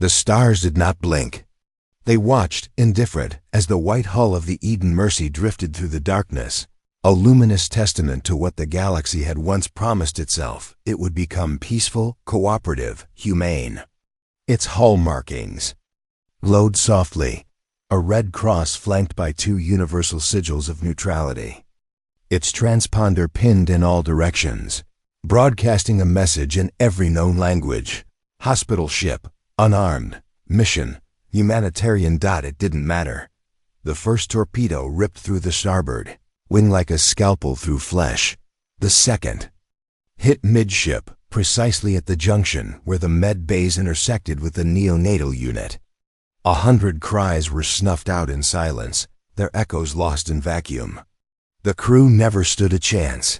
The stars did not blink. They watched, indifferent, as the white hull of the Eden Mercy drifted through the darkness, a luminous testament to what the galaxy had once promised itself. It would become peaceful, cooperative, humane. Its hull markings glowed softly, a red cross flanked by 2 universal sigils of neutrality. Its transponder pinned in all directions, broadcasting a message in every known language. Hospital ship, unarmed, mission, humanitarian. It didn't matter. The first torpedo ripped through the starboard wing like a scalpel through flesh. The second hit midship, precisely at the junction where the med bays intersected with the neonatal unit. 100 cries were snuffed out in silence, their echoes lost in vacuum. The crew never stood a chance.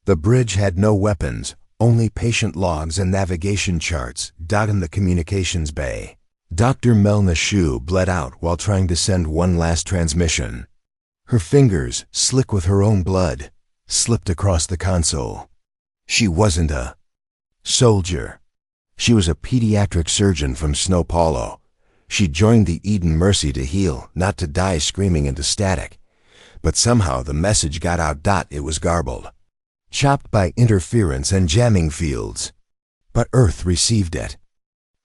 The bridge had no weapons, only patient logs and navigation charts. In the communications bay, Dr. Melna Shu bled out while trying to send one last transmission. Her fingers, slick with her own blood, slipped across the console. She wasn't a soldier. She was a pediatric surgeon from Snow Paulo. She joined the Eden Mercy to heal, not to die screaming into static. But somehow the message got out. It was garbled, chopped by interference and jamming fields. But Earth received it.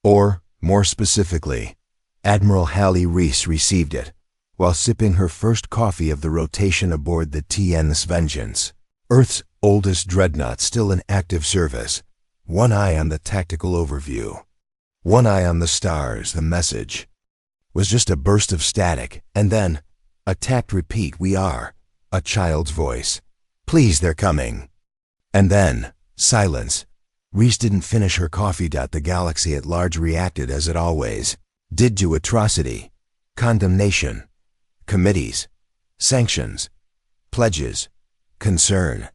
Or, more specifically, Admiral Hallie Reese received it, while sipping her first coffee of the rotation aboard the TN's Vengeance, Earth's oldest dreadnought still in active service. One eye on the tactical overview, one eye on the stars. The message was just a burst of static, and then, attacked. Repeat. We are. A child's voice. Please, they're coming. And then, silence. Reese didn't finish her coffee. The galaxy at large reacted as it always did to atrocity, condemnation, committees, sanctions, pledges, concern.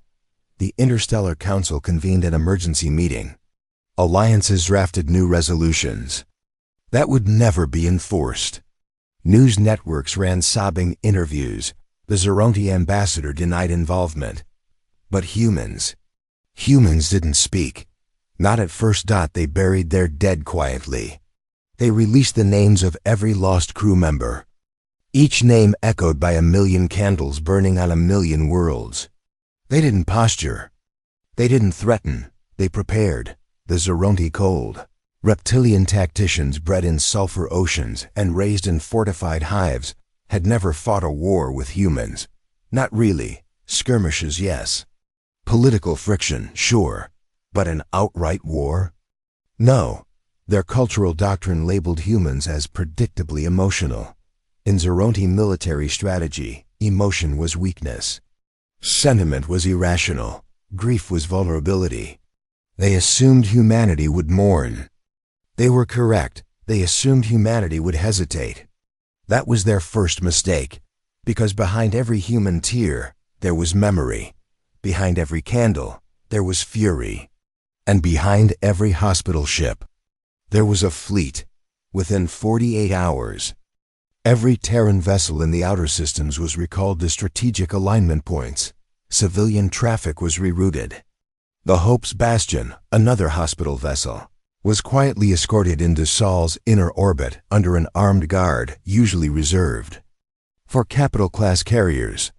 The Interstellar Council convened an emergency meeting. Alliances drafted new resolutions that would never be enforced. News networks ran sobbing interviews. The Zeronti ambassador denied involvement. But humans didn't speak. Not at first. They buried their dead quietly. They released the names of every lost crew member, each name echoed by 1,000,000 candles burning on 1,000,000 worlds. They didn't posture. They didn't threaten. They prepared. The Zeronti cold, reptilian tacticians bred in sulfur oceans and raised in fortified hives had never fought a war with humans. Not really. Skirmishes, yes. Political friction, sure. But an outright war? No. Their cultural doctrine labeled humans as predictably emotional. In Zeronti military strategy, emotion was weakness. Sentiment was irrational. Grief was vulnerability. They assumed humanity would mourn. They were correct. They assumed humanity would hesitate. That was their first mistake, because behind every human tear, there was memory. Behind every candle, there was fury. And behind every hospital ship, there was a fleet. Within 48 hours, every Terran vessel in the outer systems was recalled to strategic alignment points. Civilian traffic was rerouted. The Hope's Bastion, another hospital vessel, was quietly escorted into Sol's inner orbit under an armed guard usually reserved for capital-class carriers.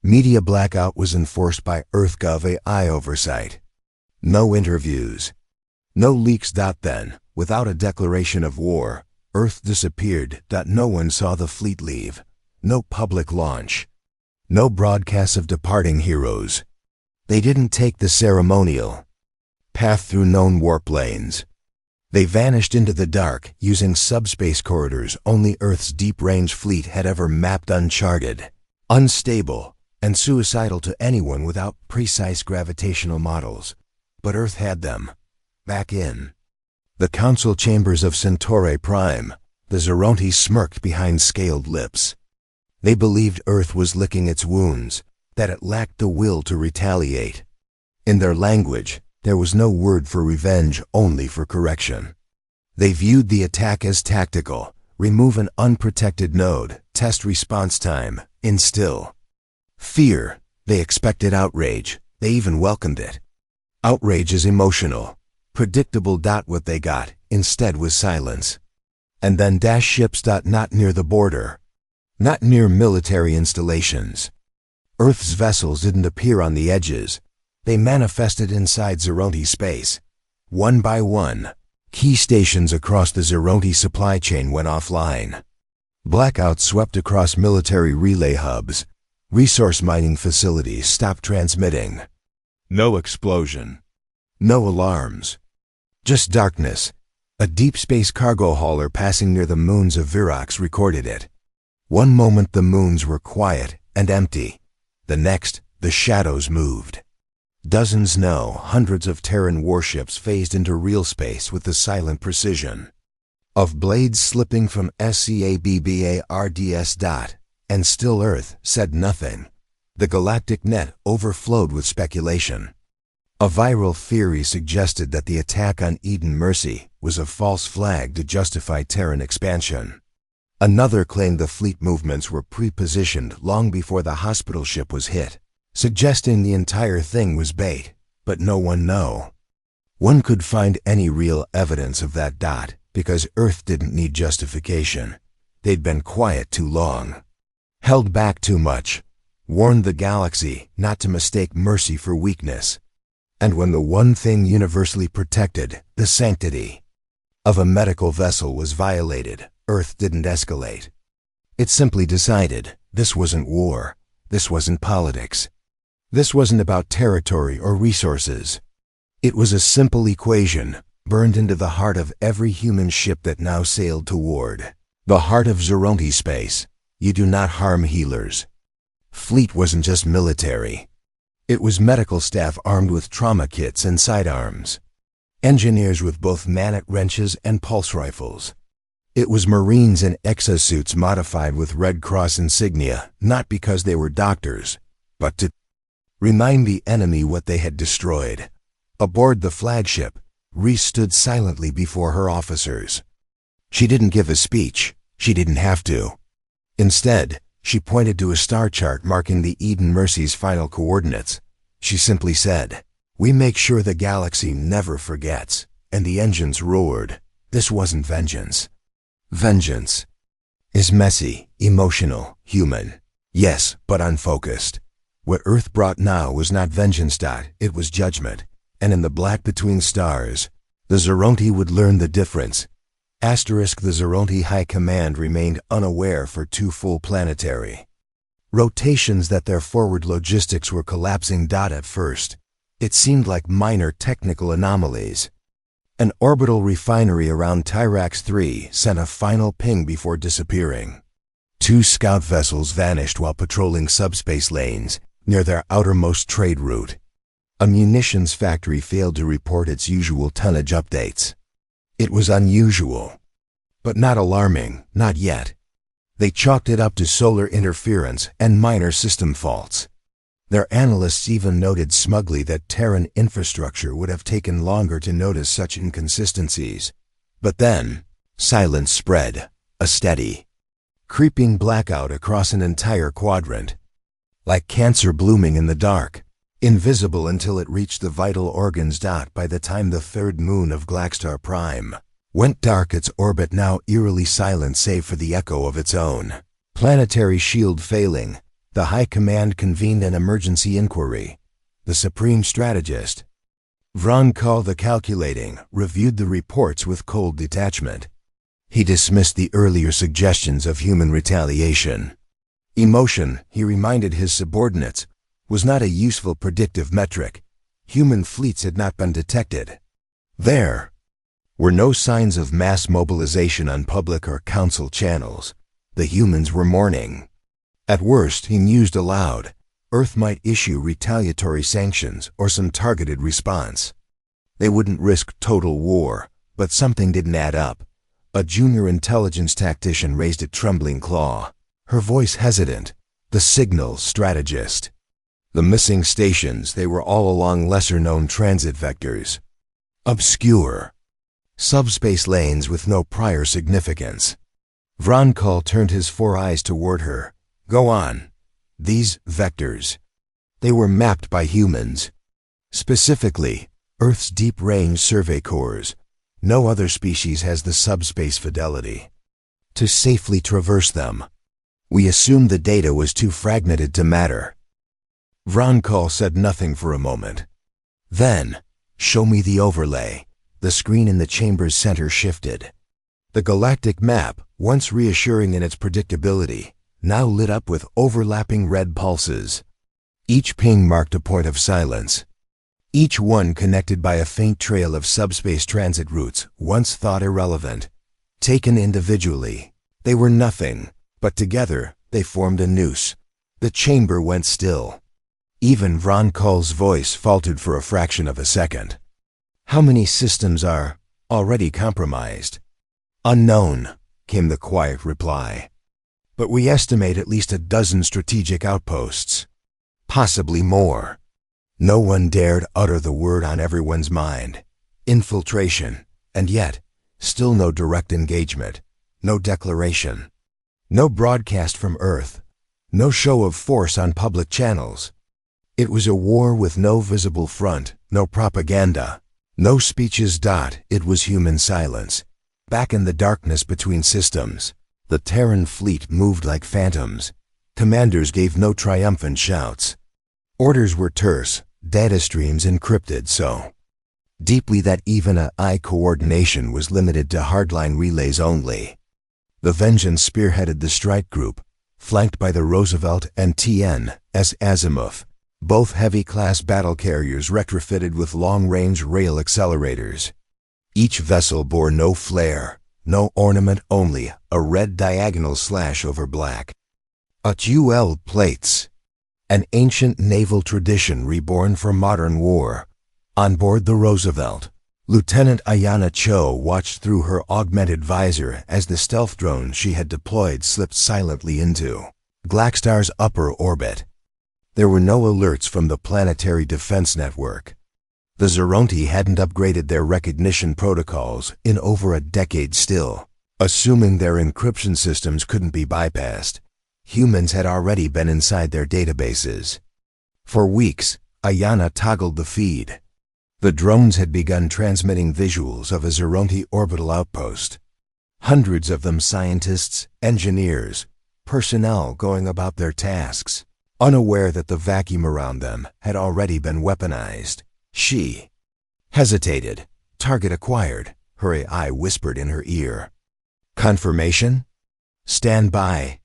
Media blackout was enforced by EarthGov AI oversight. No interviews. No leaks. Then, without a declaration of war, Earth disappeared. No one saw the fleet leave. No public launch. No broadcasts of departing heroes. They didn't take the ceremonial path through known warp lanes. They vanished into the dark using subspace corridors only Earth's deep-range fleet had ever mapped. Uncharted, unstable, and suicidal to anyone without precise gravitational models. But Earth had them. Back in the council chambers of Centauri Prime, the Zeronti smirked behind scaled lips. They believed Earth was licking its wounds, that it lacked the will to retaliate. In their language, there was no word for revenge, only for correction. They viewed the attack as tactical. Remove an unprotected node, test response time, instill fear. They expected outrage. They even welcomed it. Outrage is emotional, predictable. What they got instead was silence. And then dash ships. Not near the border. Not near military installations. Earth's vessels didn't appear on the edges. They manifested inside Zeronti space. One by one, key stations across the Zeronti supply chain went offline. Blackouts swept across military relay hubs. Resource mining facilities stopped transmitting. No explosion. No alarms. Just darkness. A deep space cargo hauler passing near the moons of Virax recorded it. One moment the moons were quiet and empty. The next, the shadows moved. Dozens, no, hundreds of Terran warships phased into real space with the silent precision of blades slipping from SCABBARDS. And still Earth said nothing. The galactic net overflowed with speculation. A viral theory suggested that the attack on Eden Mercy was a false flag to justify Terran expansion. Another claimed the fleet movements were pre-positioned long before the hospital ship was hit, suggesting the entire thing was bait, but no one knows. One could find any real evidence of that. Because Earth didn't need justification. They'd been quiet too long. Held back too much. Warned the galaxy not to mistake mercy for weakness. And when the one thing universally protected, the sanctity of a medical vessel, was violated, Earth didn't escalate. It simply decided this wasn't war. This wasn't politics. This wasn't about territory or resources. It was a simple equation burned into the heart of every human ship that now sailed toward the heart of Zeronti space. You do not harm healers. Fleet wasn't just military. It was medical staff armed with trauma kits and sidearms. Engineers with both manet wrenches and pulse rifles. It was Marines in exosuits modified with Red Cross insignia, not because they were doctors, but to remind the enemy what they had destroyed. Aboard the flagship, Reese stood silently before her officers. She didn't give a speech. She didn't have to. Instead, she pointed to a star chart marking the Eden Mercy's final coordinates. She simply said, "We make sure the galaxy never forgets." And the engines roared. This wasn't vengeance. Vengeance is messy, emotional, human. Yes, but unfocused. What Earth brought now was not vengeance. It was judgment. And in the black between stars, the Zeronti would learn the difference. The Zeronti High Command remained unaware for 2 full planetary rotations that their forward logistics were collapsing. At first, it seemed like minor technical anomalies. An orbital refinery around Tyrax 3 sent a final ping before disappearing. 2 scout vessels vanished while patrolling subspace lanes near their outermost trade route. A munitions factory failed to report its usual tonnage updates. It was unusual, but not alarming, not yet. They chalked it up to solar interference and minor system faults. Their analysts even noted smugly that Terran infrastructure would have taken longer to notice such inconsistencies. But then, silence spread, a steady, creeping blackout across an entire quadrant. Like cancer blooming in the dark. Invisible until it reached the vital organs. By the time the 3rd moon of Glaxstar Prime went dark, its orbit now eerily silent save for the echo of its own planetary shield failing, the High Command convened an emergency inquiry. The Supreme Strategist, Vronkal the Calculating, reviewed the reports with cold detachment. He dismissed the earlier suggestions of human retaliation. Emotion, he reminded his subordinates, was not a useful predictive metric. Human fleets had not been detected. There were no signs of mass mobilization on public or council channels. The humans were mourning. At worst, he mused aloud, Earth might issue retaliatory sanctions or some targeted response. They wouldn't risk total war, but something didn't add up. A junior intelligence tactician raised a trembling claw, her voice hesitant. The signal strategist. The missing stations, they were all along lesser-known transit vectors. Obscure. Subspace lanes with no prior significance. Vronkal turned his 4 eyes toward her. Go on. These vectors. They were mapped by humans. Specifically, Earth's deep-range survey cores. No other species has the subspace fidelity. to safely traverse them. We assumed the data was too fragmented to matter. Vronkol said nothing for a moment. Then, "Show me the overlay." The screen in the chamber's center shifted. The galactic map, once reassuring in its predictability, now lit up with overlapping red pulses. Each ping marked a point of silence. Each one connected by a faint trail of subspace transit routes once thought irrelevant. Taken individually, they were nothing, but together they formed a noose. The chamber went still. Even Vronkol's voice faltered for a fraction of a second. "How many systems are already compromised?" "Unknown," came the quiet reply. "But we estimate at least a dozen strategic outposts. Possibly more." No one dared utter the word on everyone's mind. Infiltration, and yet, still no direct engagement, no declaration, no broadcast from Earth, no show of force on public channels. It was a war with no visible front, no propaganda, no speeches. It was human silence. Back in the darkness between systems, the Terran fleet moved like phantoms. Commanders gave no triumphant shouts. Orders were terse, data streams encrypted so deeply that even eye coordination was limited to hardline relays only. The Vengeance spearheaded the strike group, flanked by the Roosevelt and T.N.S. Azimuth, both heavy-class battle carriers retrofitted with long-range rail accelerators. Each vessel bore no flare, no ornament, only a red diagonal slash over black. UL plates, an ancient naval tradition reborn for modern war. On board the Roosevelt, Lieutenant Ayanna Cho watched through her augmented visor as the stealth drone she had deployed slipped silently into Glaxtar's upper orbit. There were no alerts from the Planetary Defense Network. The Zoronti hadn't upgraded their recognition protocols in over a decade still. Assuming their encryption systems couldn't be bypassed, humans had already been inside their databases. For weeks, Ayanna toggled the feed. The drones had begun transmitting visuals of a Zoronti orbital outpost. Hundreds of them scientists, engineers, personnel going about their tasks, unaware that the vacuum around them had already been weaponized. She hesitated. "Target acquired," her AI whispered in her ear. "Confirmation?" "Stand by,"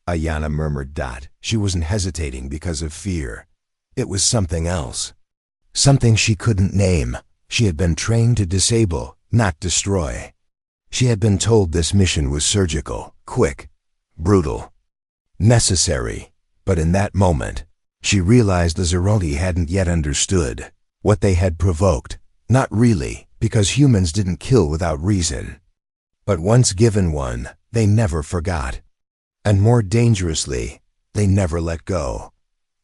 Ayanna murmured. She wasn't hesitating because of fear. It was something else. Something she couldn't name. She had been trained to disable, not destroy. She had been told this mission was surgical, quick, brutal, necessary. But in that moment, she realized the Zoronti hadn't yet understood what they had provoked. Not really, because humans didn't kill without reason. But once given one, they never forgot. And more dangerously, they never let go.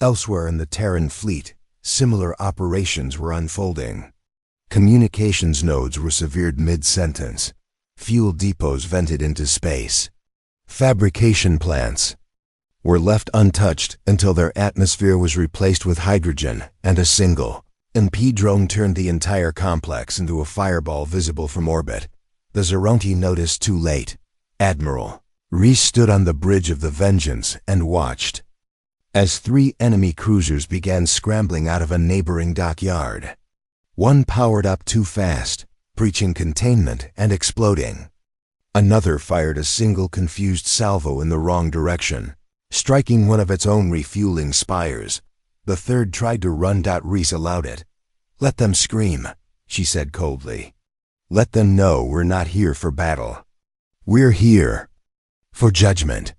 Elsewhere in the Terran fleet, similar operations were unfolding. Communications nodes were severed mid-sentence. Fuel depots vented into space. Fabrication plants were left untouched until their atmosphere was replaced with hydrogen, and a single MP drone turned the entire complex into a fireball visible from orbit. The Zoronti noticed too late. Admiral Reese stood on the bridge of the Vengeance and watched as 3 enemy cruisers began scrambling out of a neighboring dockyard. One powered up too fast, breaching containment and exploding. Another fired a single confused salvo in the wrong direction, striking one of its own refueling spires. The third tried to run. Reese allowed it. "Let them scream," she said coldly. "Let them know we're not here for battle. We're here for judgment."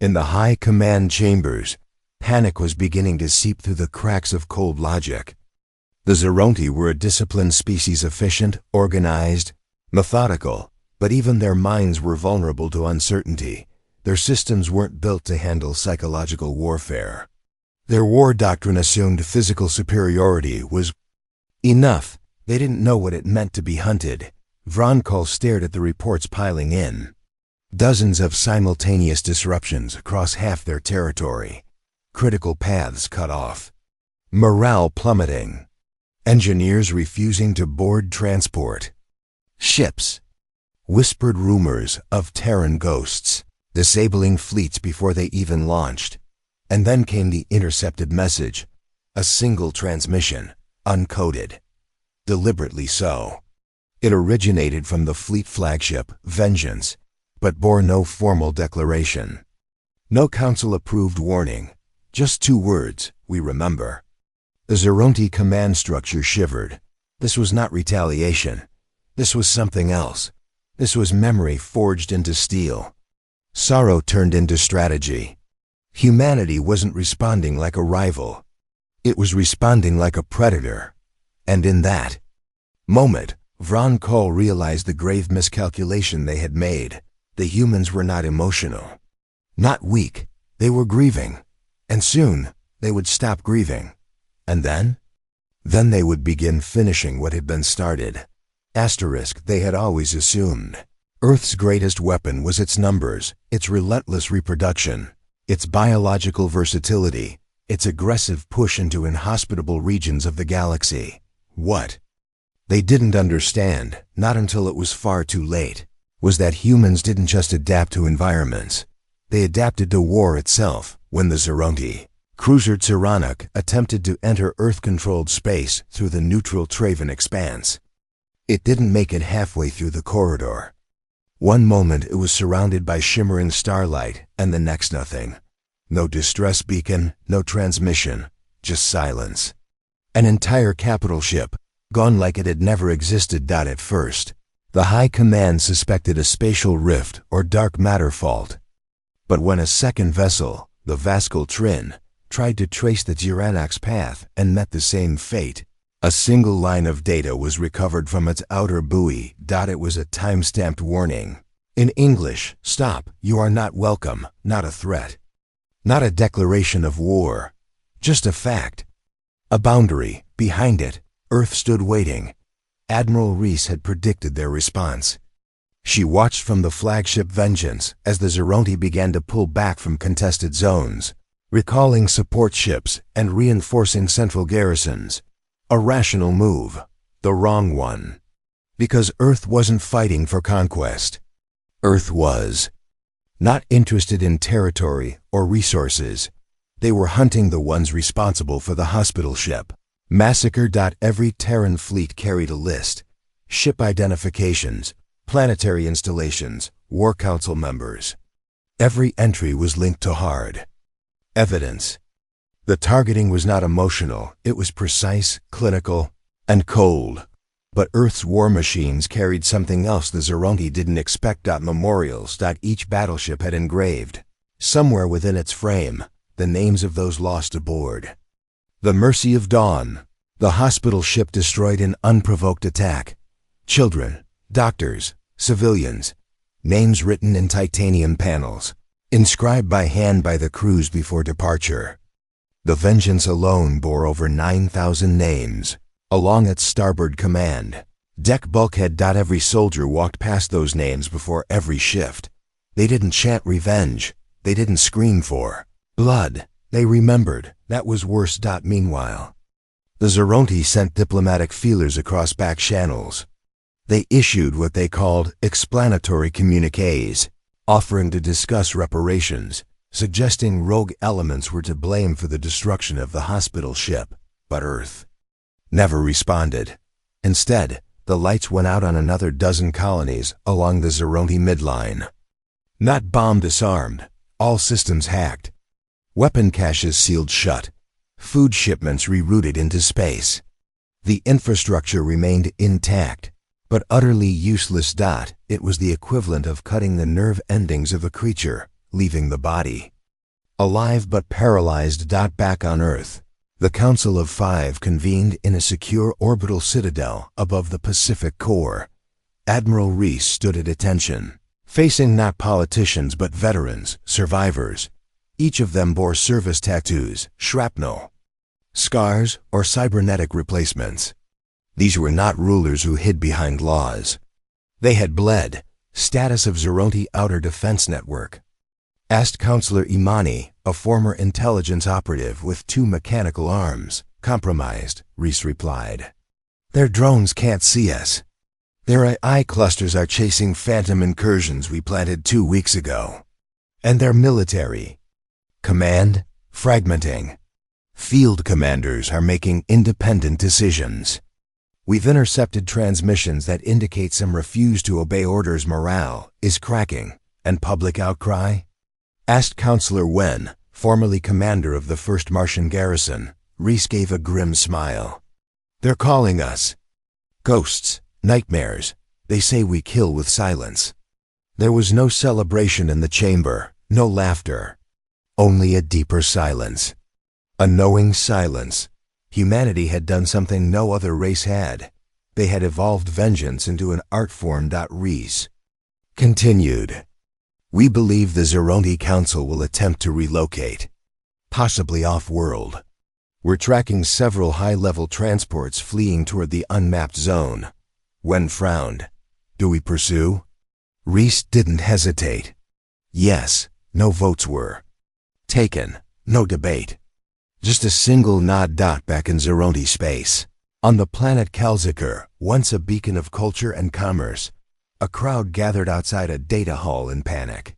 In the high command chambers, panic was beginning to seep through the cracks of cold logic. The Zoronti were a disciplined species, efficient, organized, methodical, but even their minds were vulnerable to uncertainty. Their systems weren't built to handle psychological warfare. Their war doctrine assumed physical superiority was enough. They didn't know what it meant to be hunted. Vronkol stared at the reports piling in. Dozens of simultaneous disruptions across half their territory. Critical paths cut off. Morale plummeting. Engineers refusing to board transport ships. Whispered rumors of Terran ghosts, disabling fleets before they even launched. And then came the intercepted message, a single transmission, uncoded. Deliberately so. It originated from the fleet flagship, Vengeance, but bore no formal declaration. No council-approved warning, just 2 words, we remember. The Zeronti command structure shivered. This was not retaliation. This was something else. This was memory forged into steel. Sorrow turned into strategy. Humanity wasn't responding like a rival. It was responding like a predator. And in that moment, Vron Cole realized the grave miscalculation they had made. The humans were not emotional. Not weak. They were grieving. And soon, they would stop grieving. And then? Then they would begin finishing what had been started. Asterisk, they had always assumed. Earth's greatest weapon was its numbers, its relentless reproduction, its biological versatility, its aggressive push into inhospitable regions of the galaxy. What they didn't understand, not until it was far too late, was that humans didn't just adapt to environments. They adapted to war itself when the Zeronti cruiser Tyrannoc attempted to enter Earth-controlled space through the neutral Traven expanse. It didn't make it halfway through the corridor. One moment it was surrounded by shimmering starlight, and the next nothing. No distress beacon, no transmission, just silence. An entire capital ship, gone like it had never existed. At first, the High Command suspected a spatial rift or dark matter fault. But when a second vessel, the Vascal Trin, tried to trace the Tyrannoc's path and met the same fate, a single line of data was recovered from its outer buoy. It was a time-stamped warning. In English, stop, you are not welcome, not a threat. Not a declaration of war, just a fact. A boundary. Behind it, Earth stood waiting. Admiral Reese had predicted their response. She watched from the flagship Vengeance as the Zeronti began to pull back from contested zones, recalling support ships and reinforcing central garrisons. A rational move, the wrong one. Because Earth wasn't fighting for conquest. Earth was not interested in territory or resources. They were hunting the ones responsible for the hospital ship. Massacre. Every Terran fleet carried a list. Ship identifications, planetary installations, War Council members. Every entry was linked to hard evidence. The targeting was not emotional, it was precise, clinical, and cold. But Earth's war machines carried something else the Zeronti didn't expect. Memorials. Each battleship had engraved, somewhere within its frame, the names of those lost aboard. The Mercy of Dawn, the hospital ship destroyed in unprovoked attack. Children, doctors, civilians, names written in titanium panels, inscribed by hand by the crews before departure. The Vengeance alone bore over 9,000 names, along its starboard command. Deck bulkhead. Every soldier walked past those names before every shift. They didn't chant revenge. They didn't scream for blood. They remembered. That was worse. Meanwhile, the Zeronti sent diplomatic feelers across back channels. They issued what they called explanatory communiques, offering to discuss reparations, suggesting rogue elements were to blame for the destruction of the hospital ship. But Earth never responded. Instead, the lights went out on another dozen colonies along the Zeronti midline. Not bomb disarmed, all systems hacked. Weapon caches sealed shut. Food shipments rerouted into space. The infrastructure remained intact, but utterly useless. It was the equivalent of cutting the nerve endings of a creature, leaving the body alive but paralyzed. Back on Earth, the Council of Five convened in a secure orbital citadel above the Pacific Core. Admiral Reese stood at attention, facing not politicians but veterans, survivors. Each of them bore service tattoos, shrapnel, scars, or cybernetic replacements. These were not rulers who hid behind laws. They had bled. Status of Zeronti Outer Defense Network. Asked Counselor Imani, a former intelligence operative with 2 mechanical arms. Compromised, Reese replied. Their drones can't see us. Their AI clusters are chasing phantom incursions we planted 2 weeks ago. And their military command fragmenting. Field commanders are making independent decisions. We've intercepted transmissions that indicate some refuse to obey orders. Morale is cracking. And public outcry? Asked Counselor Wen, formerly commander of the 1st Martian Garrison. Reese gave a grim smile. They're calling us ghosts, nightmares. They say we kill with silence. There was no celebration in the chamber, no laughter. Only a deeper silence. A knowing silence. Humanity had done something no other race had. They had evolved vengeance into an art form. Reese continued. We believe the Zeronti Council will attempt to relocate, possibly off-world. We're tracking several high-level transports fleeing toward the unmapped zone. Wen frowned. Do we pursue? Reese didn't hesitate. Yes, no votes were taken, no debate. Just a single nod. Back in Zeronti space. On the planet Kalzikar, once a beacon of culture and commerce, a crowd gathered outside a data hall in panic.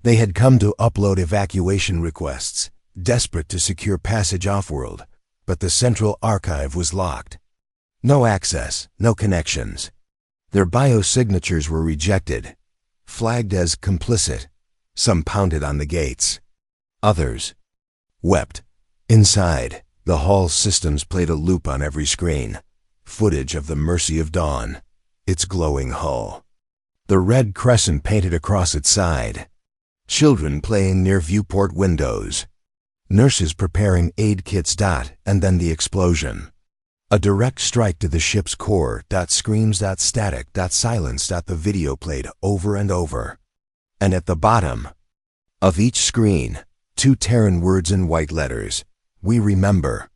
They had come to upload evacuation requests, desperate to secure passage off-world, but the central archive was locked. No access, no connections. Their biosignatures were rejected, flagged as complicit. Some pounded on the gates. Others wept. Inside, the hall's systems played a loop on every screen. Footage of the Mercy of Dawn, its glowing hull. The red crescent painted across its side. Children playing near viewport windows. Nurses preparing aid kits. And then the explosion. A direct strike to the ship's core. Screams. Static. Silence. The video played over and over. And at the bottom of each screen, 2 Terran words in white letters. We remember.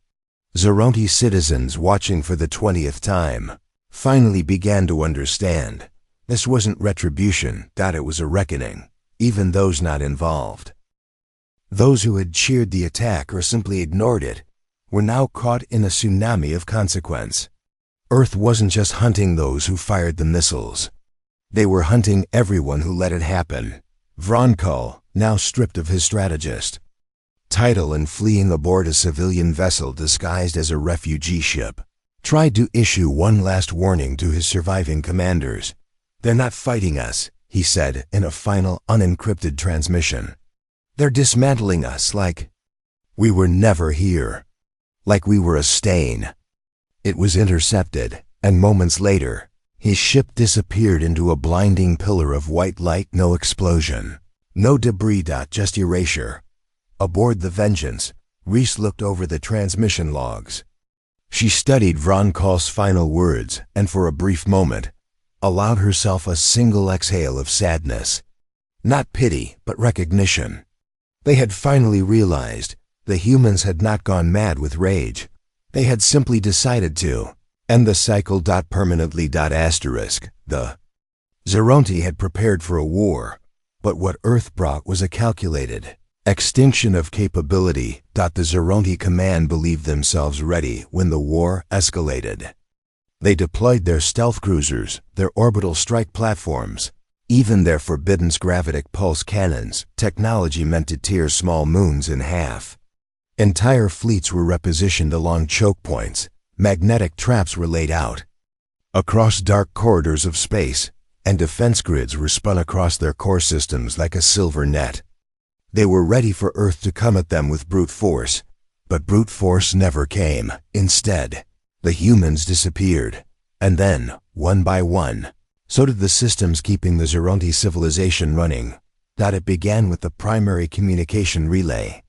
Zeronti citizens watching for the 20th time finally began to understand. This wasn't retribution. It was a reckoning. Even those not involved. Those who had cheered the attack or simply ignored it were now caught in a tsunami of consequence. Earth wasn't just hunting those who fired the missiles. They were hunting everyone who let it happen. Vronkul, now stripped of his strategist title and fleeing aboard a civilian vessel disguised as a refugee ship, tried to issue one last warning to his surviving commanders. They're not fighting us, he said in a final unencrypted transmission. They're dismantling us like we were never here. Like we were a stain. It was intercepted, and moments later, his ship disappeared into a blinding pillar of white light. No explosion. No debris. Just erasure. Aboard the Vengeance, Reese looked over the transmission logs. She studied Vronkul's final words and for a brief moment, allowed herself a single exhale of sadness. Not pity, but recognition. They had finally realized the humans had not gone mad with rage. They had simply decided to end the cycle. Permanently. The Zeronti had prepared for a war, but what Earth brought was a calculated extinction of capability. The Zeronti command believed themselves ready when the war escalated. They deployed their stealth cruisers, their orbital strike platforms, even their forbidden gravitic pulse cannons, technology meant to tear small moons in half. Entire fleets were repositioned along choke points. Magnetic traps were laid out across dark corridors of space, and defense grids were spun across their core systems like a silver net. They were ready for Earth to come at them with brute force, but brute force never came. Instead, the humans disappeared, and then, one by one, so did the systems keeping the Zeronti civilization running. It began with the primary communication relay.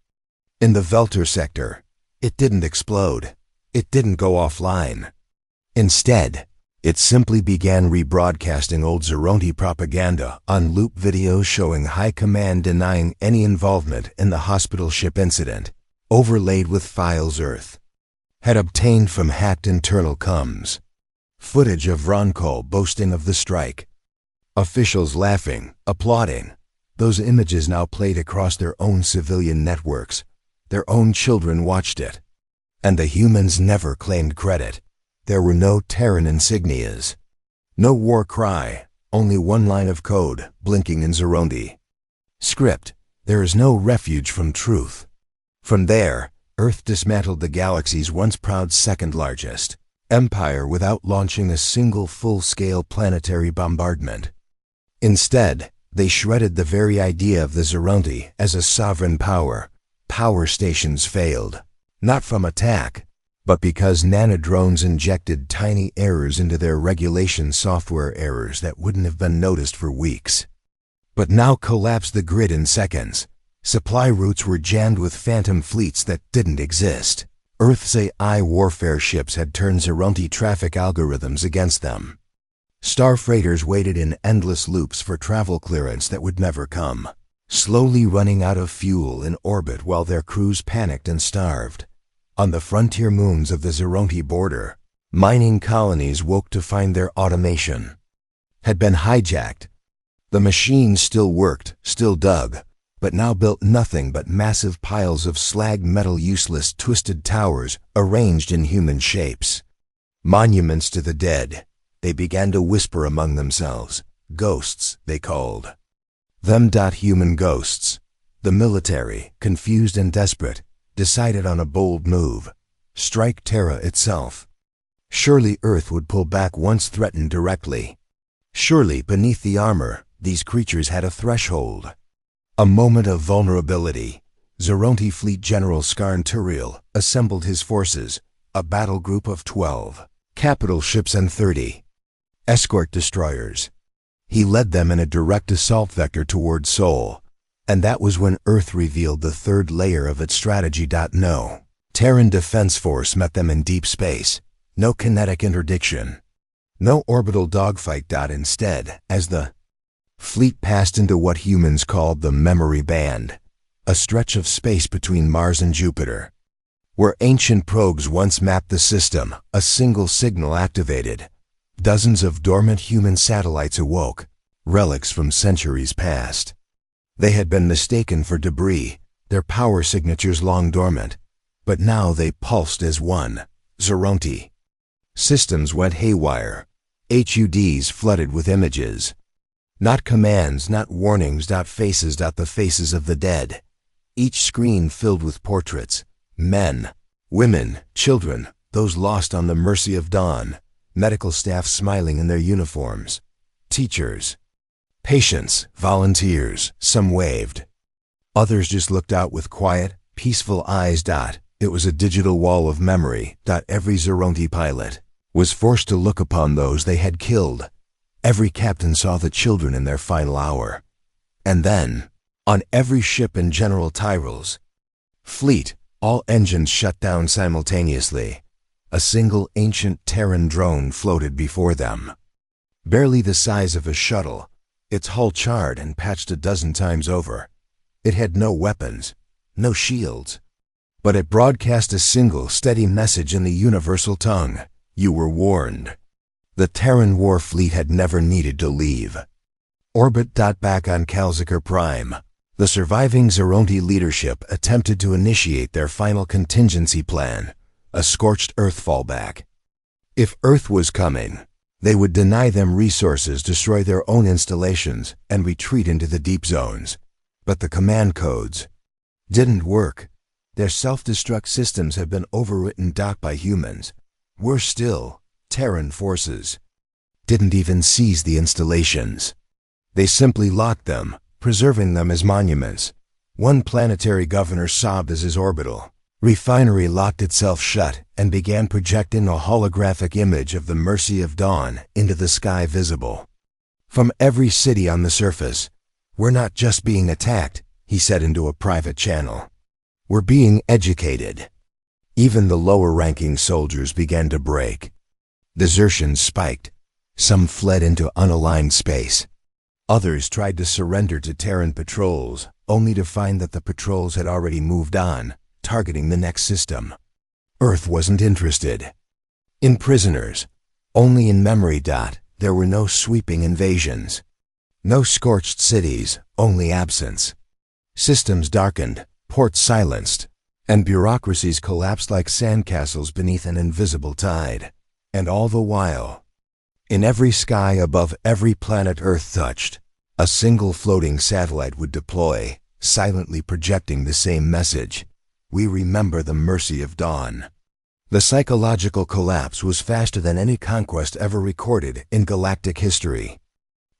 In the Velter sector, it didn't explode. It didn't go offline. Instead, it simply began rebroadcasting old Zeronti propaganda on loop videos showing High Command denying any involvement in the hospital ship incident, overlaid with files Earth had obtained from hacked internal comms. Footage of Vronkul boasting of the strike. Officials laughing, applauding. Those images now played across their own civilian networks. Their own children watched it. And the humans never claimed credit. There were no Terran insignias. No war cry, only one line of code, blinking in Zeronti. Script: there is no refuge from truth. From there, Earth dismantled the galaxy's once proud second-largest empire without launching a single full-scale planetary bombardment. Instead, they shredded the very idea of the Zeronti as a sovereign power. Power stations failed, not from attack, but because nanodrones injected tiny errors into their regulation software, errors that wouldn't have been noticed for weeks, but now collapsed the grid in seconds. Supply routes were jammed with phantom fleets that didn't exist. Earth's AI warfare ships had turned Zeronti traffic algorithms against them. Star freighters waited in endless loops for travel clearance that would never come, slowly running out of fuel in orbit while their crews panicked and starved. On the frontier moons of the Zeronti border, mining colonies woke to find their automation had been hijacked. The machines still worked, still dug, but now built nothing but massive piles of slag metal, useless twisted towers arranged in human shapes. Monuments to the dead, they began to whisper among themselves. Ghosts, they called them. Human ghosts. The military, confused and desperate, decided on a bold move: strike Terra itself. Surely Earth would pull back once threatened directly. Surely beneath the armor, these creatures had a threshold. A moment of vulnerability. Zeronti Fleet General Skarn Turiel assembled his forces, a battle group of 12 capital ships and 30 escort destroyers. He led them in a direct assault vector toward Sol, and that was when Earth revealed the third layer of its strategy. No Terran Defense Force met them in deep space. No kinetic interdiction. No orbital dogfight. Instead, as the fleet passed into what humans called the memory band, a stretch of space between Mars and Jupiter, where ancient probes once mapped the system, a single signal activated. Dozens of dormant human satellites awoke, relics from centuries past. They had been mistaken for debris, their power signatures long dormant, but now they pulsed as one. Zeronti. Systems went haywire. HUDs flooded with images. Not commands, not warnings, faces, the faces of the dead. Each screen filled with portraits. Men, women, children, those lost on the mercy of dawn. Medical staff smiling in their uniforms. Teachers, patients, volunteers. Some waved. Others just looked out with quiet, peaceful eyes. It was a digital wall of memory. Every Zeronti pilot was forced to look upon those they had killed. Every captain saw the children in their final hour. And then, on every ship in General Tyrell's fleet, all engines shut down simultaneously. A single ancient Terran drone floated before them. Barely the size of a shuttle, its hull charred and patched a dozen times over. It had no weapons, no shields, but it broadcast a single steady message in the universal tongue: you were warned. The Terran war fleet had never needed to leave orbit. Back on Calziker Prime, the surviving Zeronti leadership attempted to initiate their final contingency plan, a scorched Earth fallback. If Earth was coming, they would deny them resources, destroy their own installations, and retreat into the deep zones. But the command codes didn't work. Their self-destruct systems had been overwritten. By humans. Worse still, Terran forces didn't even seize the installations. They simply locked them, preserving them as monuments. One planetary governor sobbed as his orbital refinery locked itself shut and began projecting a holographic image of the mercy of dawn into the sky, visible from every city on the surface. We're not just being attacked, he said into a private channel. We're being educated. Even the lower-ranking soldiers began to break. Desertions spiked. Some fled into unaligned space. Others tried to surrender to Terran patrols, only to find that the patrols had already moved on, targeting the next system. Earth wasn't interested in prisoners, only in memory. There were no sweeping invasions, no scorched cities, only absence. Systems darkened, ports silenced, and bureaucracies collapsed like sandcastles beneath an invisible tide. And all the while, In every sky above every planet Earth touched, a single floating satellite would deploy, silently projecting the same message. We remember the mercy of dawn. The psychological collapse was faster than any conquest ever recorded in galactic history.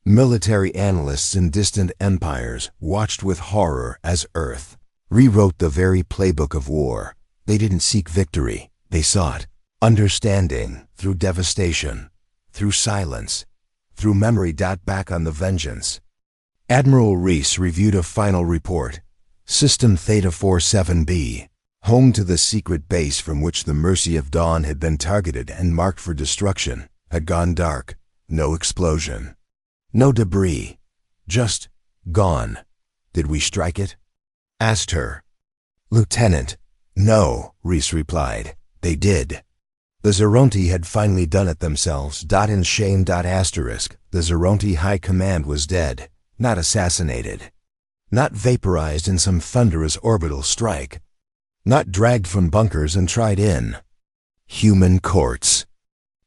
Military analysts in distant empires watched with horror as Earth rewrote the very playbook of war. They didn't seek victory, they sought understanding through devastation, through silence, through memory. Back on the vengeance. Admiral Reese reviewed a final report. System Theta 47b, home to the secret base from which the Mercy of Dawn had been targeted and marked for destruction, had gone dark. No explosion. No debris. Just gone. Did we strike it? Asked her. Lieutenant, no, Reese replied. They did. The Zeronti had finally done it themselves. In shame. Asterisk. The Zeronti High Command was dead, not assassinated. Not vaporized in some thunderous orbital strike. Not dragged from bunkers and tried in human courts.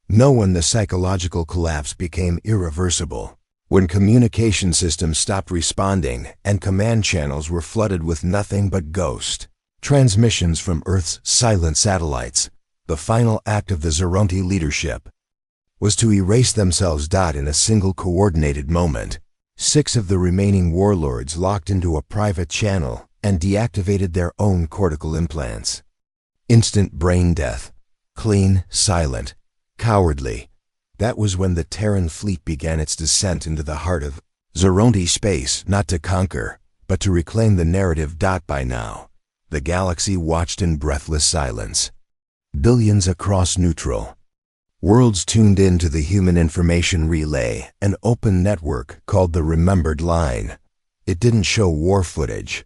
No, when the psychological collapse became irreversible, when communication systems stopped responding and command channels were flooded with nothing but ghost transmissions from Earth's silent satellites, the final act of the Zeronti leadership was to erase themselves. In a single coordinated moment, 6 of the remaining warlords locked into a private channel and deactivated their own cortical implants. Instant brain death. Clean, silent, cowardly. That was when the Terran fleet began its descent into the heart of Zeronti space, not to conquer, but to reclaim the narrative. By now, the galaxy watched in breathless silence. Billions across neutral worlds tuned in to the Human Information Relay, an open network called the Remembered Line. It didn't show war footage.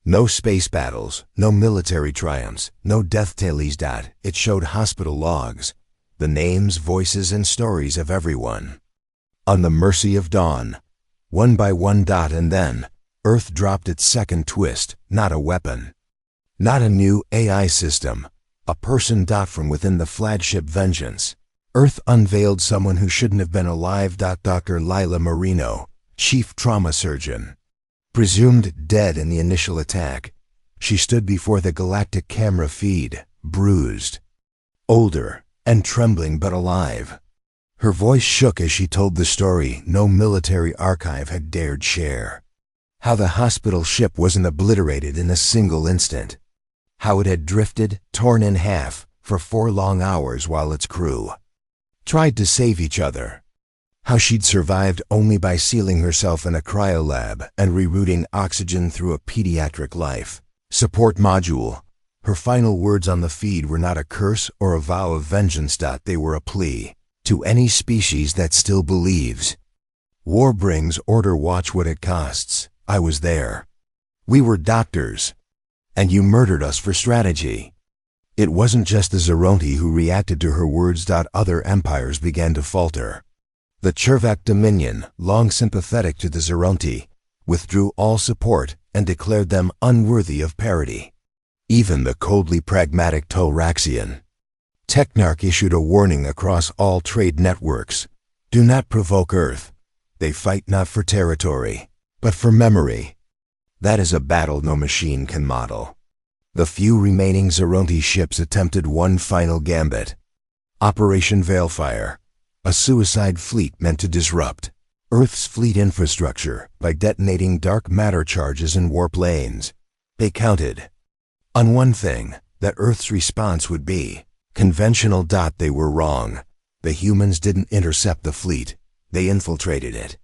No space battles, no military triumphs, no death tallies. It showed hospital logs, the names, voices, and stories of everyone on the Mercy of Dawn, one by one. And then, Earth dropped its second twist. Not a weapon, not a new AI system, a person. From within the flagship Vengeance, Earth unveiled someone who shouldn't have been alive. Dr. Lila Marino, chief trauma surgeon. Presumed dead in the initial attack, she stood before the galactic camera feed, bruised, older, and trembling but alive. Her voice shook as she told the story no military archive had dared share. How the hospital ship wasn't obliterated in a single instant. How it had drifted, torn in half, for 4 long hours while its crew tried to save each other. How she'd survived only by sealing herself in a cryolab and rerouting oxygen through a pediatric life support module. Her final words on the feed were not a curse or a vow of vengeance. They were a plea to any species that still believes. War brings order. Watch what it costs. I was there. We were doctors, and you murdered us for strategy. It wasn't just the Zeronti who reacted to her words. Other empires began to falter. The Chervak Dominion, long sympathetic to the Zeronti, withdrew all support and declared them unworthy of parity. Even the coldly pragmatic Toraxian Technarch issued a warning across all trade networks. Do not provoke Earth. They fight not for territory, but for memory. That is a battle no machine can model. The few remaining Zeronti ships attempted one final gambit. Operation Veilfire, a suicide fleet meant to disrupt Earth's fleet infrastructure by detonating dark matter charges in warp lanes. They counted on one thing, that Earth's response would be conventional. They were wrong. The humans didn't intercept the fleet. They infiltrated it.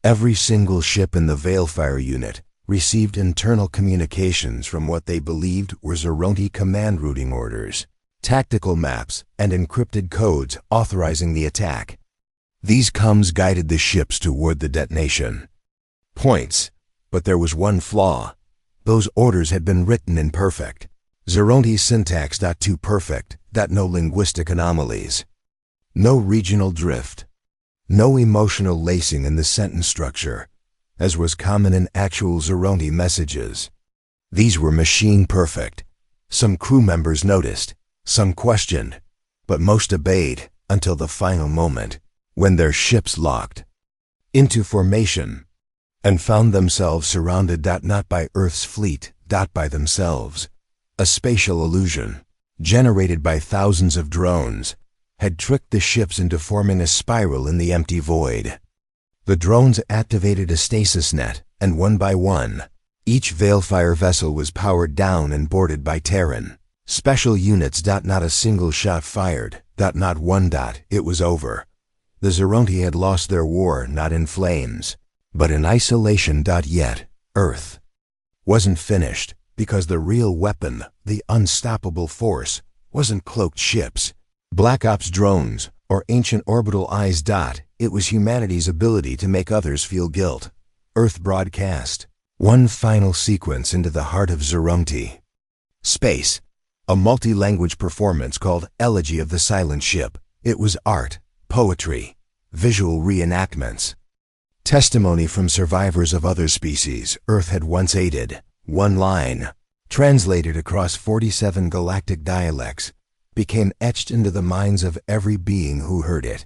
Every single ship in the Veilfire unit received internal communications from what they believed were Zeronti command routing orders, tactical maps, and encrypted codes authorizing the attack. These comms guided the ships toward the detonation points, but there was one flaw. Those orders had been written in perfect Zeronti syntax. Too perfect. No linguistic anomalies. No regional drift. No emotional lacing in the sentence structure, as was common in actual Zeronti messages. These were machine perfect. Some crew members noticed, some questioned, but most obeyed until the final moment. when their ships locked into formation and found themselves surrounded not by Earth's fleet, by themselves. A spatial illusion, generated by thousands of drones, had tricked the ships into forming a spiral in the empty void. The drones activated a stasis net, and one by one, each Veilfire vessel was powered down and boarded by Terran special units. Not a single shot fired. Not one. It was over. The Zoronti had lost their war not in flames, but in isolation. Yet, Earth wasn't finished, because the real weapon, the unstoppable force, wasn't cloaked ships, Black Ops drones, or ancient orbital eyes. It was humanity's ability to make others feel guilt. Earth broadcast one final sequence into the heart of Zoronti. Space, a multi-language performance called Elegy of the Silent Ship. It was art, poetry, visual reenactments, testimony from survivors of other species Earth had once aided. One line, translated across 47 galactic dialects, became etched into the minds of every being who heard it.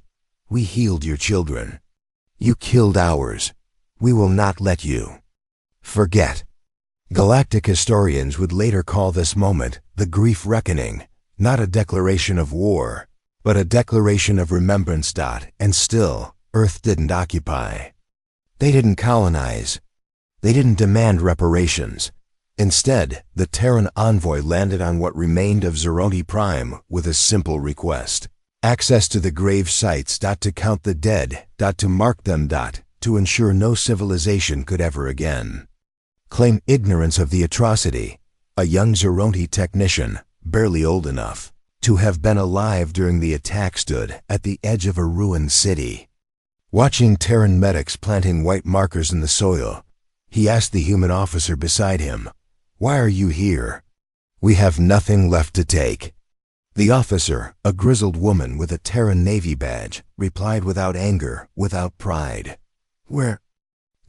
We healed your children. You killed ours. We will not let you forget. Galactic historians would later call this moment the Grief Reckoning, not a declaration of war, but a declaration of remembrance. And still, Earth didn't occupy. They didn't colonize. They didn't demand reparations. Instead, the Terran envoy landed on what remained of Zoronti Prime with a simple request: access to the grave sites. To count the dead. To mark them. To ensure no civilization could ever again claim ignorance of the atrocity. A young Zoronti technician, barely old enough to have been alive during the attack, stood at the edge of a ruined city. Watching Terran medics planting white markers in the soil, he asked the human officer beside him, "Why are you here?" "We have nothing left to take." The officer, a grizzled woman with a Terran Navy badge, replied without anger, without pride, "We're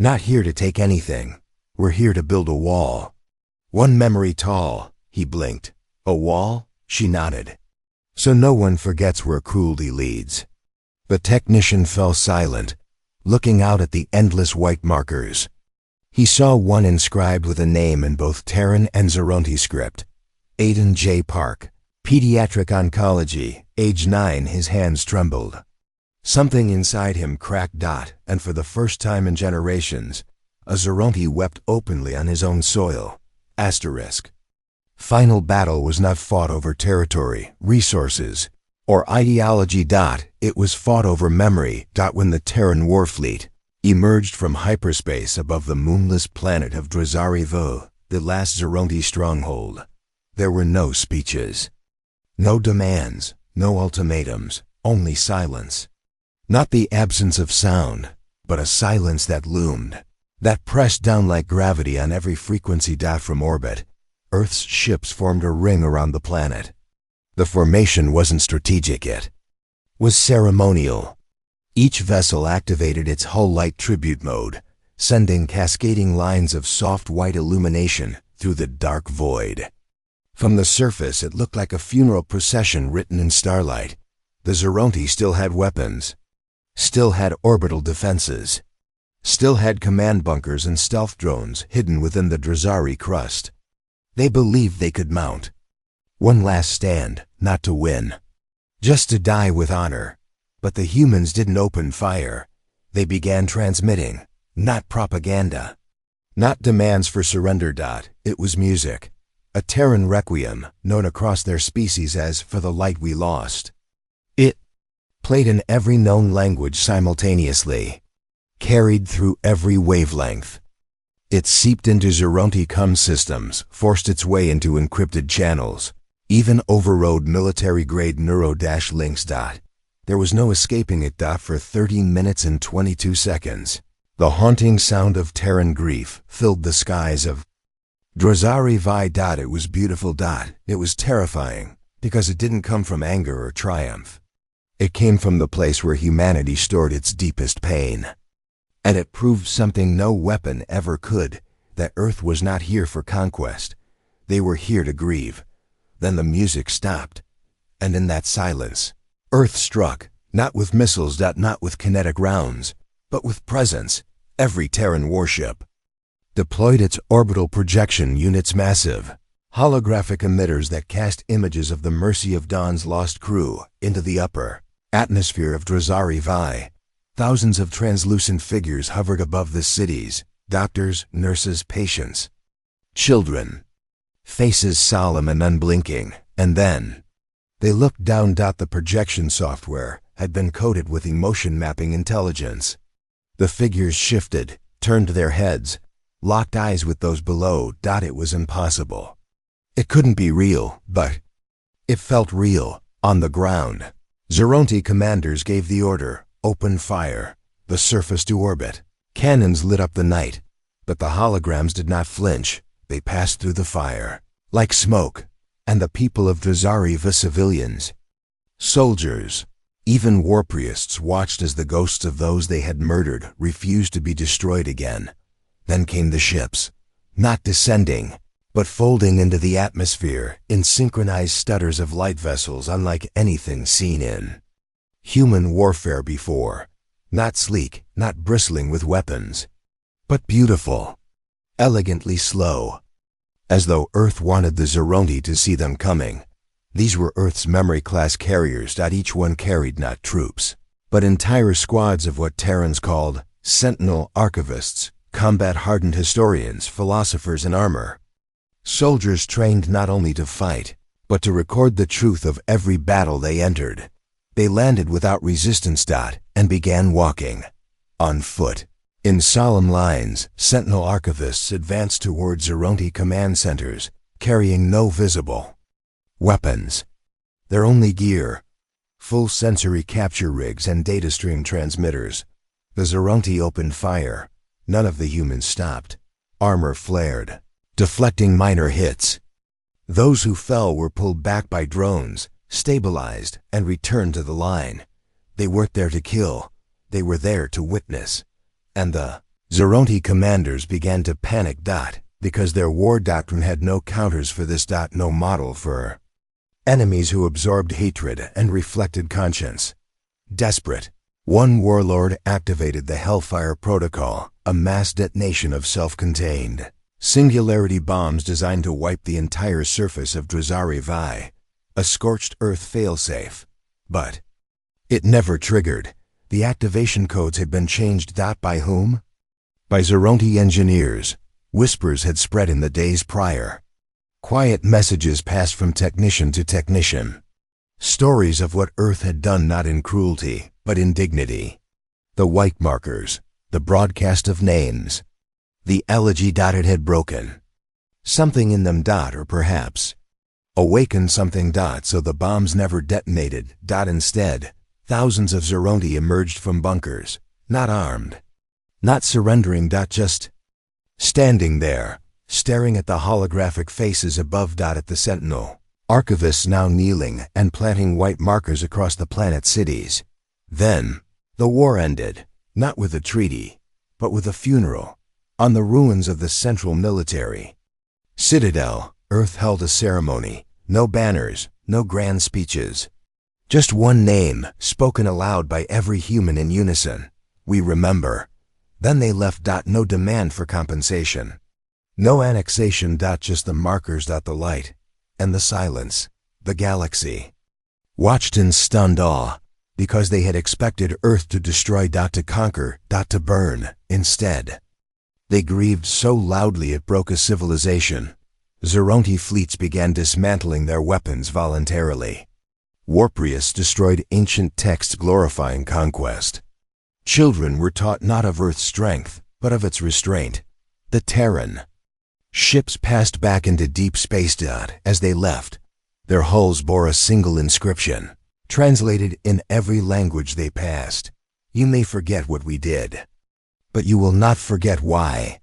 not here to take anything. We're here to build a wall. One memory tall." He blinked. "A wall?" She nodded. "So no one forgets where cruelty leads." The technician fell silent, looking out at the endless white markers. He saw one inscribed with a name in both Terran and Zoronti script: Aiden J. Park, Pediatric Oncology, age 9. His hands trembled. Something inside him cracked. And for the first time in generations, a Zoronti wept openly on his own soil. Asterisk. Final battle was not fought over territory, resources, or ideology. It was fought over memory. When the Terran Warfleet emerged from hyperspace above the moonless planet of Drazari Vo, the last Zoronti stronghold, there were no speeches, no demands, no ultimatums, only silence. Not the absence of sound, but a silence that loomed, that pressed down like gravity on every frequency. From orbit, Earth's ships formed a ring around the planet. The formation wasn't strategic, it was ceremonial. Each vessel activated its hull light tribute mode, sending cascading lines of soft white illumination through the dark void. From the surface, it looked like a funeral procession written in starlight. The Zoronti still had weapons, still had orbital defenses, still had command bunkers and stealth drones hidden within the Drazari crust. They believed they could mount one last stand, not to win, just to die with honor. But the humans didn't open fire. They began transmitting, not propaganda, not demands for surrender. It was music, a Terran requiem known across their species as "For the Light We Lost." It played in every known language simultaneously, carried through every wavelength. It seeped into Zoronti comm systems, forced its way into encrypted channels, even overrode military-grade neuro-links. There was no escaping it. For 13 minutes and 22 seconds, the haunting sound of Terran grief filled the skies of Drazari Vi. It was beautiful. It was terrifying, because it didn't come from anger or triumph. It came from the place where humanity stored its deepest pain. And it proved something no weapon ever could, that Earth was not here for conquest. They were here to grieve. Then the music stopped, and in that silence, Earth struck, Not with missiles, not with kinetic rounds, but with presence. Every Terran warship deployed its orbital projection units, massive holographic emitters that cast images of the Mercy of Dawn's lost crew into the upper atmosphere of Drozari Vi. Thousands of translucent figures hovered above the cities, doctors, nurses, patients, children, faces solemn and unblinking, and then they looked down. The projection software had been coded with emotion mapping intelligence. The figures shifted, turned their heads, locked eyes with those below. It was impossible. It couldn't be real, but it felt real. On the ground, Zeronti commanders gave the order, open fire, the surface to orbit. Cannons lit up the night, but the holograms did not flinch. They passed through the fire like smoke, and the people of Drozari Vi, civilians, soldiers, even war priests, watched as the ghosts of those they had murdered refused to be destroyed again. Then came the ships, not descending, but folding into the atmosphere in synchronized stutters of light vessels unlike anything seen in human warfare before. Not sleek, not bristling with weapons, but beautiful, elegantly slow, as though Earth wanted the Zeronti to see them coming. These were Earth's memory-class carriers. Each one carried not troops, but entire squads of what Terrans called sentinel archivists, combat-hardened historians, philosophers in armor. Soldiers trained not only to fight, but to record the truth of every battle they entered. They landed without resistance. And began walking on foot. In solemn lines, sentinel archivists advanced toward Zeronti command centers, carrying no visible weapons. Their only gear, full sensory capture rigs and data stream transmitters. The Zeronti opened fire. None of the humans stopped. Armor flared, deflecting minor hits. Those who fell were pulled back by drones, stabilized, and returned to the line. They weren't there to kill. They were there to witness. And the Zeronti commanders began to panic. Because their war doctrine had no counters for this. No model for enemies who absorbed hatred and reflected conscience. Desperate, one warlord activated the Hellfire Protocol, a mass detonation of self-contained singularity bombs designed to wipe the entire surface of Drozari Vi, a scorched earth failsafe. But it never triggered. The activation codes had been changed. By whom? By Zeronti engineers. Whispers had spread in the days prior. Quiet messages passed from technician to technician. Stories of what Earth had done, not in cruelty, but in dignity. The white markers, the broadcast of names, the elegy. It had broken something in them. Or perhaps awakened something. So the bombs never detonated. Instead, thousands of Zeronti emerged from bunkers, not armed, not surrendering. Just standing there, staring at the holographic faces above. At the sentinel archivists now kneeling and planting white markers across the planet's cities. Then, the war ended, not with a treaty, but with a funeral, on the ruins of the Central Military Citadel. Earth held a ceremony. No banners, no grand speeches. Just one name, spoken aloud by every human in unison. We remember. Then they left. No demand for compensation. No annexation. Just the markers. The light. And the silence. The galaxy watched in stunned awe, because they had expected Earth to destroy. To conquer. To burn. Instead, they grieved so loudly it broke a civilization. Zeronti fleets began dismantling their weapons voluntarily. War priests destroyed ancient texts glorifying conquest. Children were taught not of Earth's strength, but of its restraint. The Terran ships passed back into deep space. As they left, their hulls bore a single inscription, translated in every language they passed. You may forget what we did, but you will not forget why.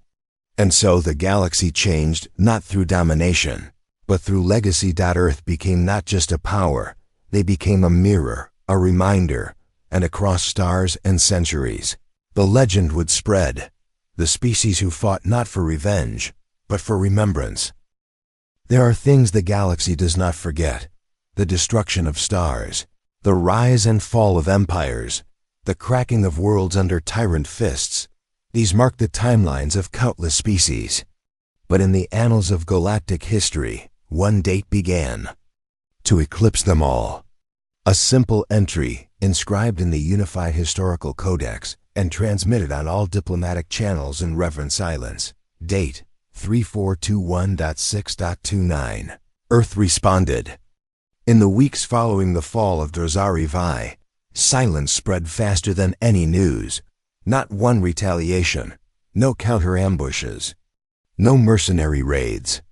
And so the galaxy changed, not through domination, but through legacy. Earth became not just a power, they became a mirror, a reminder, and across stars and centuries, the legend would spread. The species who fought not for revenge, but for remembrance. There are things the galaxy does not forget. The destruction of stars, The rise and fall of empires, the cracking of worlds under tyrant fists, these mark the timelines of countless species. But in the annals of galactic history, one date began to eclipse them all. A simple entry inscribed in the Unified Historical Codex and transmitted on all diplomatic channels in reverent silence. Date 3421.6.29. Earth responded. In the weeks following the fall of Drozari Vi, silence spread faster than any news. Not one retaliation, no counter-ambushes, no mercenary raids.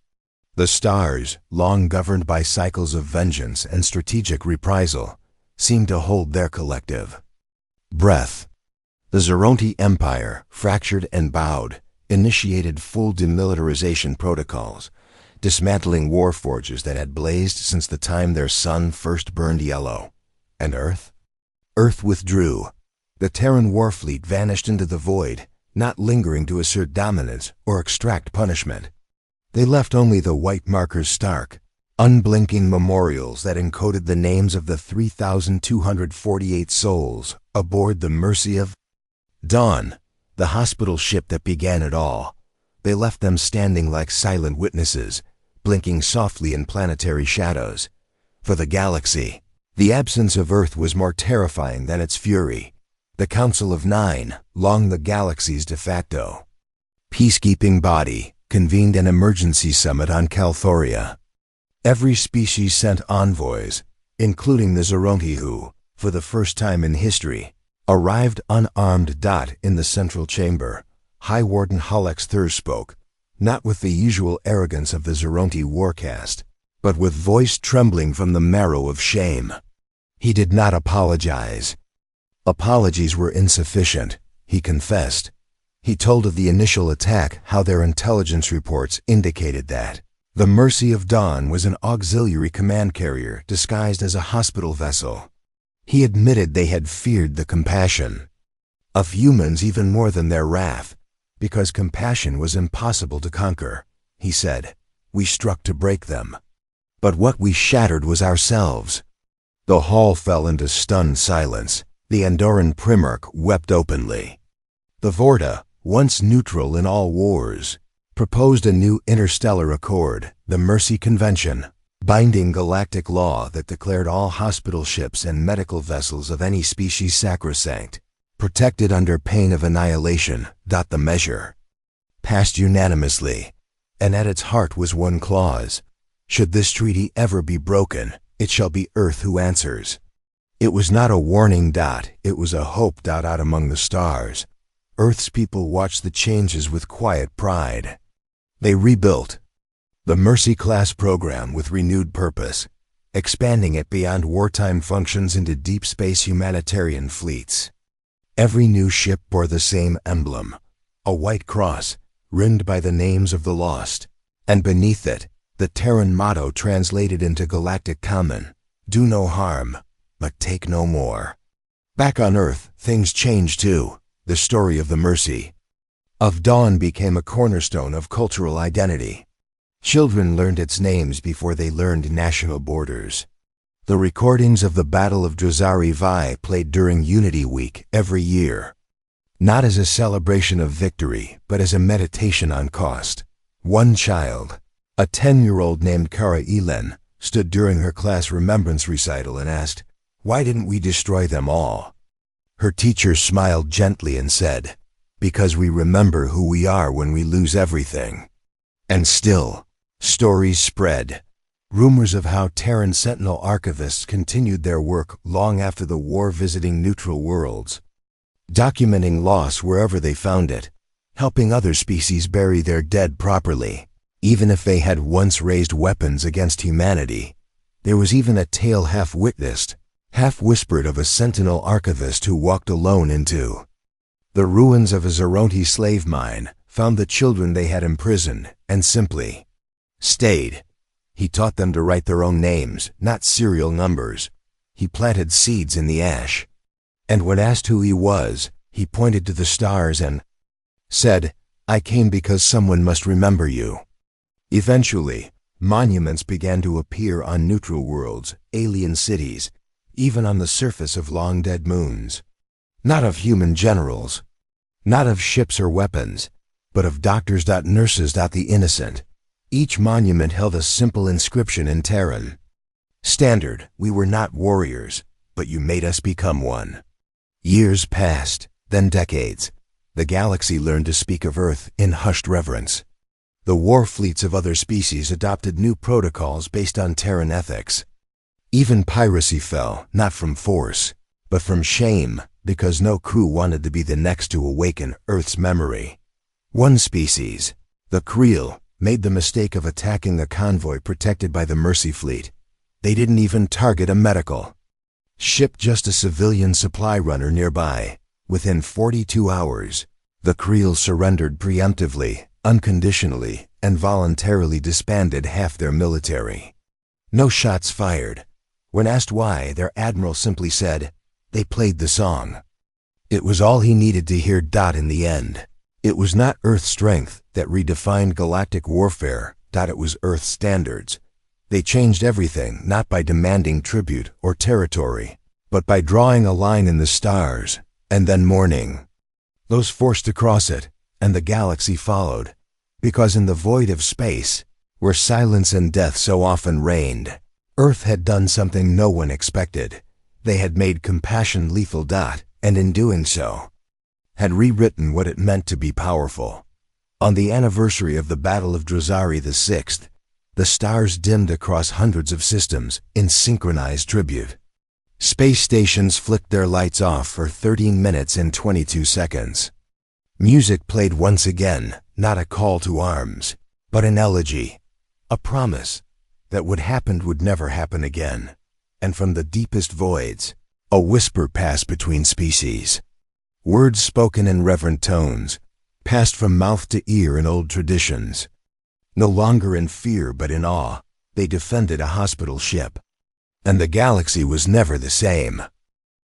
The stars, long governed by cycles of vengeance and strategic reprisal, seemed to hold their collective breath. The Zoronti Empire, fractured and bowed, initiated full demilitarization protocols, dismantling warforges that had blazed since the time their sun first burned yellow. And Earth? Earth withdrew. The Terran warfleet vanished into the void, not lingering to assert dominance or extract punishment. They left only the white markers stark, unblinking memorials that encoded the names of the 3,248 souls aboard the Mercy of Dawn, the hospital ship that began it all. They left them standing like silent witnesses, blinking softly in planetary shadows. For the galaxy, the absence of Earth was more terrifying than its fury. The Council of Nine, long the galaxy's de facto peacekeeping body, convened an emergency summit on Calthoria. Every species sent envoys, including the Zoronti who, for the first time in history, arrived unarmed. In the central chamber, High Warden Hallex Thurs spoke, not with the usual arrogance of the Zoronti warcast, but with voice trembling from the marrow of shame. He did not apologize. Apologies were insufficient, he confessed. He told of the initial attack, how their intelligence reports indicated that the Mercy of Dawn was an auxiliary command carrier disguised as a hospital vessel. He admitted they had feared the compassion of humans even more than their wrath, because compassion was impossible to conquer. He said, "We struck to break them, but what we shattered was ourselves." The hall fell into stunned silence. The Andorran Primarch wept openly. The Vorta, once neutral in all wars, proposed a new interstellar accord, the Mercy Convention, binding galactic law that declared all hospital ships and medical vessels of any species sacrosanct, protected under pain of annihilation. The measure passed unanimously, and at its heart was one clause: should this treaty ever be broken, it shall be Earth who answers. It was not a warning. It was a hope. Out among the stars, Earth's people watched the changes with quiet pride. They rebuilt the Mercy-class program with renewed purpose, expanding it beyond wartime functions into deep space humanitarian fleets. Every new ship bore the same emblem, a white cross, rimmed by the names of the lost, and beneath it, the Terran motto translated into Galactic Common: do no harm, but take no more. Back on Earth, things changed too. The story of the Mercy of Dawn became a cornerstone of cultural identity. Children learned its names before they learned national borders. The recordings of the Battle of Drozari Vi played during Unity Week every year, not as a celebration of victory, but as a meditation on cost. One child, a 10-year-old named Kara Elen, stood during her class remembrance recital and asked, "Why didn't we destroy them all?" Her teacher smiled gently and said, "Because we remember who we are when we lose everything." And still, stories spread. Rumors of how Terran Sentinel archivists continued their work long after the war, visiting neutral worlds, documenting loss wherever they found it, helping other species bury their dead properly, even if they had once raised weapons against humanity. There was even a tale half-witnessed, half-whispered of a Sentinel archivist who walked alone into the ruins of a Zoronti slave mine, found the children they had imprisoned, and simply stayed. He taught them to write their own names, not serial numbers. He planted seeds in the ash. And when asked who he was, he pointed to the stars and said, "I came because someone must remember you." Eventually, monuments began to appear on neutral worlds, alien cities, even on the surface of long-dead moons. Not of human generals, not of ships or weapons, but of doctors, nurses, the innocent. Each monument held a simple inscription in Terran. Standard, we were not warriors, but you made us become one. Years passed, then decades. The galaxy learned to speak of Earth in hushed reverence. The war fleets of other species adopted new protocols based on Terran ethics. Even piracy fell, not from force, but from shame, because no crew wanted to be the next to awaken Earth's memory. One species, the Creel, made the mistake of attacking a convoy protected by the Mercy Fleet. They didn't even target a medical ship, just a civilian supply runner nearby. Within 42 hours, the Creel surrendered preemptively, unconditionally, and voluntarily disbanded half their military. No shots fired. When asked why, their admiral simply said, "They played the song." It was all he needed to hear. In the end, it was not Earth's strength that redefined galactic warfare. It was Earth's standards. They changed everything, not by demanding tribute or territory, but by drawing a line in the stars, and then mourning those forced to cross it, and the galaxy followed. Because in the void of space, where silence and death so often reigned, Earth had done something no one expected. They had made compassion lethal. And in doing so, had rewritten what it meant to be powerful. On the anniversary of the Battle of Drozari VI, the stars dimmed across hundreds of systems in synchronized tribute. Space stations flicked their lights off for 13 minutes and 22 seconds. Music played once again, not a call to arms, but an elegy, a promise that what happened would never happen again. And from the deepest voids, a whisper passed between species. Words spoken in reverent tones, passed from mouth to ear in old traditions. No longer in fear but in awe, they defended a hospital ship. And the galaxy was never the same.